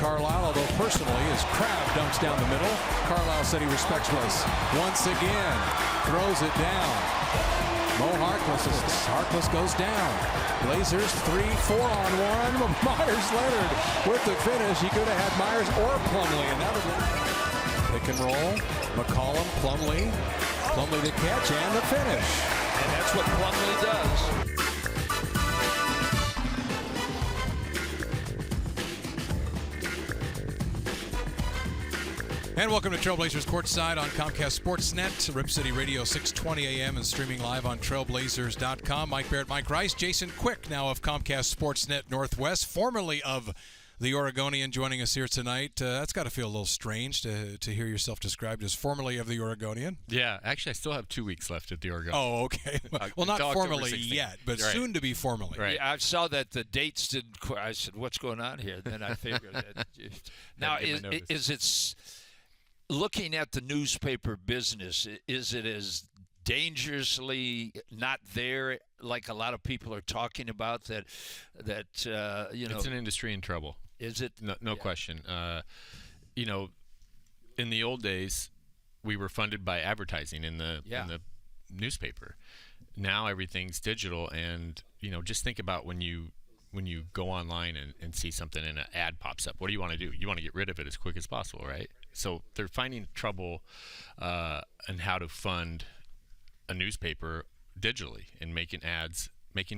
Carlisle, although personally, as Crab dumps down the middle, Carlisle said he respects Rice. Once again, throws it down. Mo Harkless goes down. Blazers 3-4-on-1. Myers Leonard with the finish. He could have had Myers or Plumlee, and that would pick and roll. McCollum, Plumlee the catch and the finish. And that's what Plumlee does. And welcome to Trail Blazers Courtside on Comcast Sportsnet, Rip City Radio, 6:20 a.m. and streaming live on trailblazers.com. Mike Barrett, Mike Rice, Jason Quick, now of Comcast Sportsnet Northwest, formerly of the Oregonian, joining us here tonight. That's got to feel a little strange to hear yourself described as formerly of the Oregonian. Yeah, actually, I still have 2 weeks left at the Oregonian. Oh, okay. Well, not formally yet, but right. Soon to be formally. Right. Yeah, I saw that the dates didn't. I said, "What's going on here?" Then I figured that. Now, is it? Looking at the newspaper business, is it as dangerously not there like a lot of people are talking about? That it's an industry in trouble. Is it? No question. In the old days, we were funded by advertising in the newspaper. Now everything's digital, and just think about when you go online and see something and an ad pops up. What do you want to do? You want to get rid of it as quick as possible, right? So they're finding trouble in how to fund a newspaper digitally and making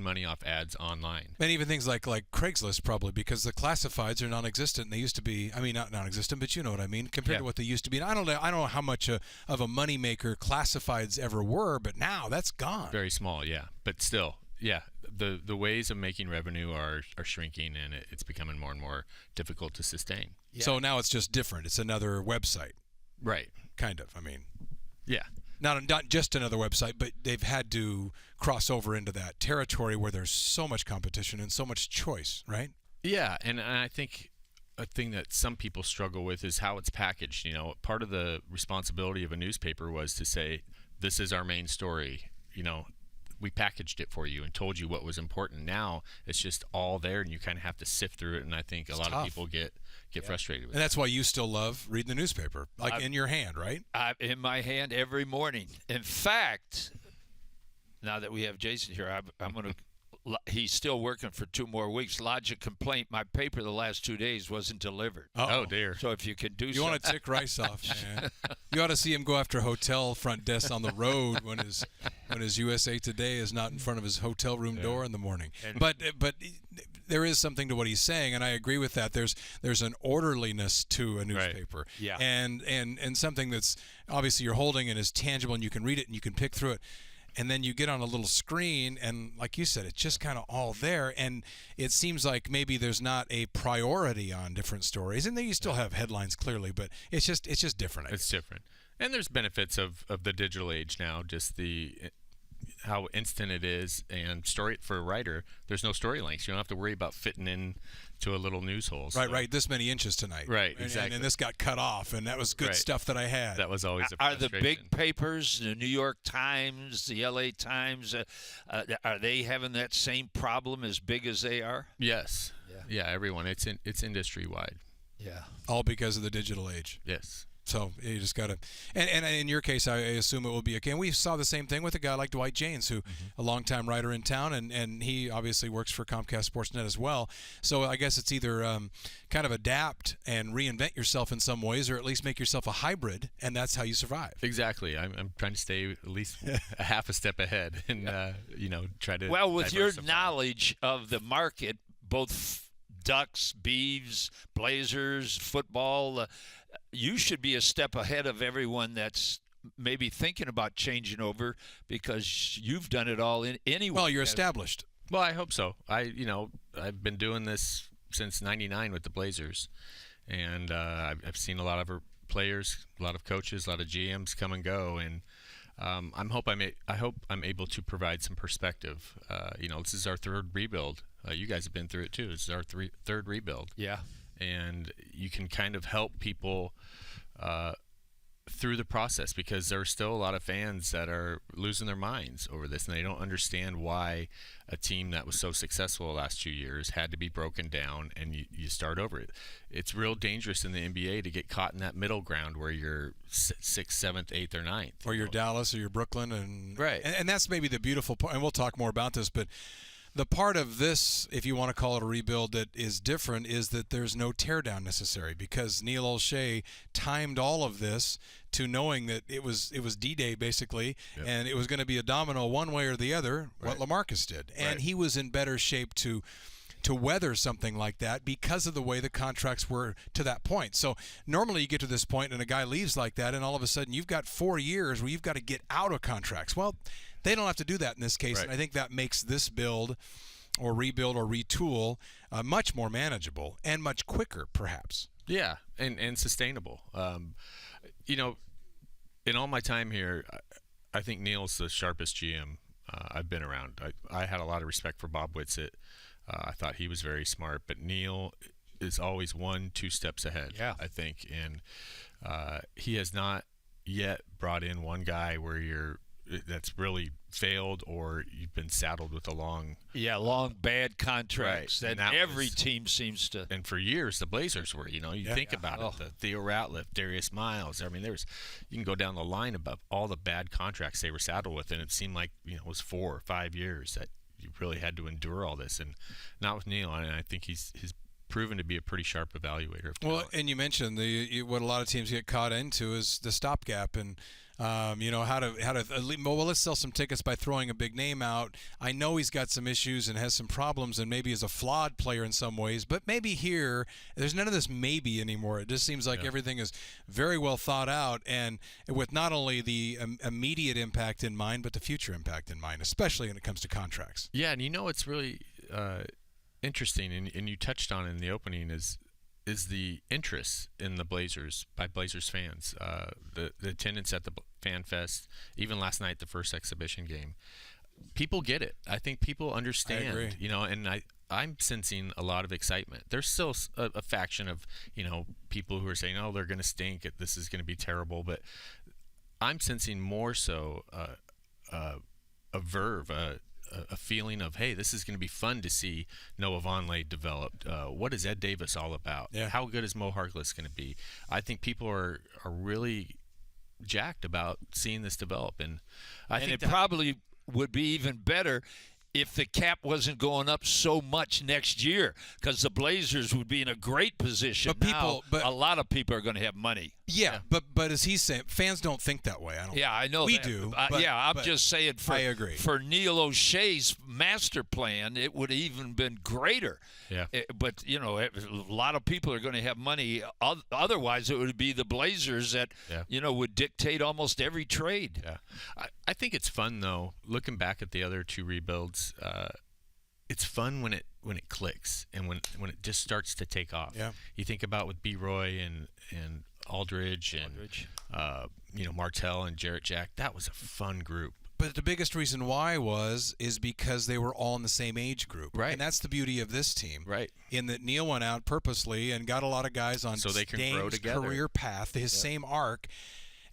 money off ads online. And even things like Craigslist, probably, because the classifieds are non-existent. They used to be, not non-existent, but you know what I mean, compared to what they used to be. And I don't know how much of a moneymaker classifieds ever were, but now that's gone. Very small, yeah. But still, yeah, the ways of making revenue are shrinking, and it's becoming more and more difficult to sustain. Yeah. So now it's just different. It's another website. Right. Kind of, Yeah. Not just another website, but they've had to cross over into that territory where there's so much competition and so much choice, right? Yeah, and I think a thing that some people struggle with is how it's packaged. Part of the responsibility of a newspaper was to say, this is our main story. We packaged it for you and told you what was important. Now it's just all there, and you kind of have to sift through it, and I think a lot of people get frustrated with it. And that's why you still love reading the newspaper, in your hand, right? In my hand every morning. In fact, now that we have Jason here, I'm going to – he's still working for 2 more weeks. Lodge a complaint. My paper the last 2 days wasn't delivered. Oh, dear. So if you can do You want to tick Rice off, man. You ought to see him go after hotel front desks on the road when his USA Today is not in front of his hotel room door in the morning. But there is something to what he's saying, and I agree with that. There's an orderliness to a newspaper, right. Yeah, and something that's obviously you're holding and is tangible, and you can read it and you can pick through it. And then you get on a little screen, and like you said, it's just kind of all there. And it seems like maybe there's not a priority on different stories. And then you still have headlines, clearly, but it's just different. It's different. And there's benefits of the digital age now, just how instant it is. And for a writer, there's no story lengths. You don't have to worry about fitting in to a little news hole. Right. This many inches tonight. Right, exactly. And this got cut off, and that was good stuff that I had. That was always a frustration. frustration. Are the big papers, the New York Times, the LA Times, are they having that same problem as big as they are? Yes. Yeah, everyone. It's industry-wide. Yeah. All because of the digital age. Yes. So you just got to, and in your case, I assume it will be okay. And we saw the same thing with a guy like Dwight Janes, who a longtime writer in town, and he obviously works for Comcast Sportsnet as well. So I guess it's either kind of adapt and reinvent yourself in some ways, or at least make yourself a hybrid, and that's how you survive. Exactly. I'm trying to stay at least a half a step ahead, and try to. Well, with your diversify. knowledge of the market, both Ducks, Beavs, Blazers, football. You should be a step ahead of everyone that's maybe thinking about changing over, because you've done it all anyway. Well, you're established. Well, I hope so. I've been doing this since '99 with the Blazers, and I've seen a lot of players, a lot of coaches, a lot of GMs come and go, and I hope I'm able to provide some perspective. This is our 3rd rebuild. You guys have been through it too. This is our 3rd rebuild. Yeah. And you can kind of help people through the process, because there are still a lot of fans that are losing their minds over this, and they don't understand why a team that was so successful the last 2 years had to be broken down and you start over it. It's real dangerous in the NBA to get caught in that middle ground where you're 6th, 7th, 8th, or 9th. Or you're Dallas or you're Brooklyn. Right. And that's maybe the beautiful part, and we'll talk more about this, but the part of this, if you want to call it a rebuild, that is different is that there's no teardown necessary, because Neil Olshey timed all of this to knowing that it was D-Day basically, yep. And it was going to be a domino one way or the other, right. What LaMarcus did. And right. He was in better shape to weather something like that because of the way the contracts were to that point. So normally you get to this point and a guy leaves like that, and all of a sudden you've got 4 years where you've got to get out of contracts. Well, they don't have to do that in this case, right. And I think that makes this build or rebuild or retool much more manageable and much quicker, perhaps. Yeah, and sustainable. In all my time here, I think Neil's the sharpest GM I've been around. I had a lot of respect for Bob Whitsitt. I thought he was very smart, but Neil is always 1-2 steps ahead, yeah. I think. And he has not yet brought in one guy where that's really failed or you've been saddled with a long bad contracts right. that every team seems to. And for years the Blazers were, think about it, the Theo Ratliff, Darius Miles. I mean, you can go down the line about all the bad contracts they were saddled with, and it seemed like it was 4 or 5 years that you really had to endure all this, and not with Neil. And I think he's proven to be a pretty sharp evaluator of talent. Well, and you mentioned what a lot of teams get caught into is the stopgap, and how to well, let's sell some tickets by throwing a big name out. I know he's got some issues and has some problems and maybe is a flawed player in some ways, but maybe here there's none of this maybe anymore. It just seems like everything is very well thought out, and with not only the immediate impact in mind but the future impact in mind, especially when it comes to contracts. Yeah, and it's really interesting, and you touched on it in the opening, is the interest in the Blazers by Blazers fans. The attendance at the Fan Fest, even last night, the first exhibition game. People get it. I think people understand. I agree. And I'm sensing a lot of excitement. There's still a faction of people who are saying, "Oh, they're going to stink. This is going to be terrible." But I'm sensing more so a verve, a feeling of, hey, this is going to be fun to see Noah Vonleh developed. What is Ed Davis all about? Yeah. How good is Mo Harkless going to be? I think people are really jacked about seeing this develop, and I think it probably would be even better if the cap wasn't going up so much next year, because the Blazers would be in a great position. But a lot of people are going to have money. Yeah, but as he's saying, fans don't think that way. I know we that. do. I'm just saying I agree. For Neil Olshey's master plan, it would have even been greater. Yeah. But, a lot of people are going to have money. Otherwise, it would be the Blazers that, would dictate almost every trade. Yeah. I think it's fun, though, looking back at the other two rebuilds. It's fun when it clicks and when it just starts to take off. Yeah. You think about with B. Roy and Aldridge and Martell and Jarrett Jack. That was a fun group. But the biggest reason why is because they were all in the same age group. Right. And that's the beauty of this team. Right. In that Neil went out purposely and got a lot of guys on so they can Dame's grow together. Career path, his same arc.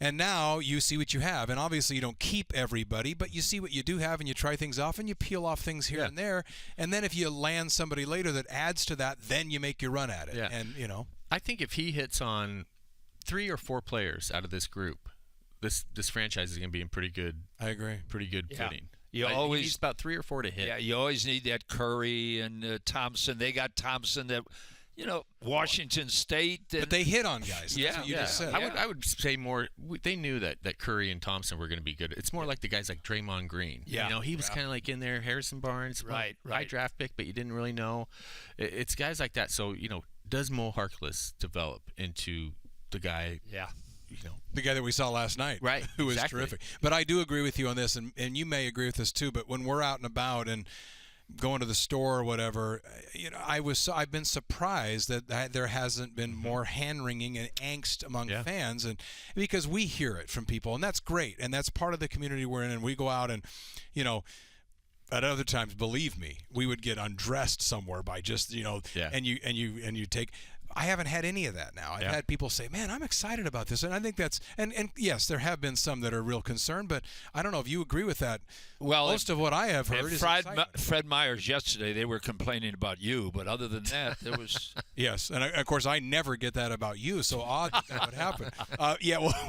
And now you see what you have. And obviously you don't keep everybody, but you see what you do have and you try things off and you peel off things here and there. And then if you land somebody later that adds to that, then you make your run at it. Yeah. And, I think if he hits on 3 or 4 players out of this group, this franchise is going to be in pretty good. I agree. Pretty good footing. He needs about 3 or 4 to hit. Yeah, you always need that Curry and Thompson. They got Thompson that, Washington State. But they hit on guys. That's what you just said. I would say more. They knew that Curry and Thompson were going to be good. It's more like the guys like Draymond Green. Yeah. He was kind of like in there. Harrison Barnes. Right. High draft pick, but you didn't really know. It's guys like that. So does Mo Harkless develop into the guy? Yeah. The guy that we saw last night, right? Who was terrific. But I do agree with you on this, and you may agree with this too. But when we're out and about and going to the store or whatever, I've been surprised that there hasn't been more hand-wringing and angst among fans, and because we hear it from people, and that's great, and that's part of the community we're in. And we go out and, at other times, believe me, we would get undressed somewhere by just and you take. I haven't had any of that now. I've had people say, man, I'm excited about this. And I think that's, and yes, there have been some that are real concerned, but I don't know if you agree with that. Well, most of what I have heard is Fred Myers yesterday, they were complaining about you, but other than that, there was... Yes, and of course, I never get that about you, so odd that would happen.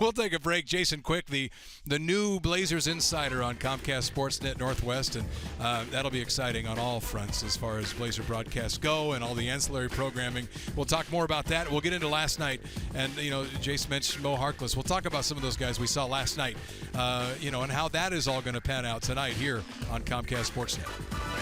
We'll take a break. Jason Quick, the new Blazers insider on Comcast Sportsnet Northwest, and that'll be exciting on all fronts as far as Blazer broadcasts go and all the ancillary programming. We'll talk more about that. We'll get into last night, and Jason mentioned Mo Harkless. We'll talk about some of those guys we saw last night, and how that is all going to pan out tonight here on Comcast Sportsnet.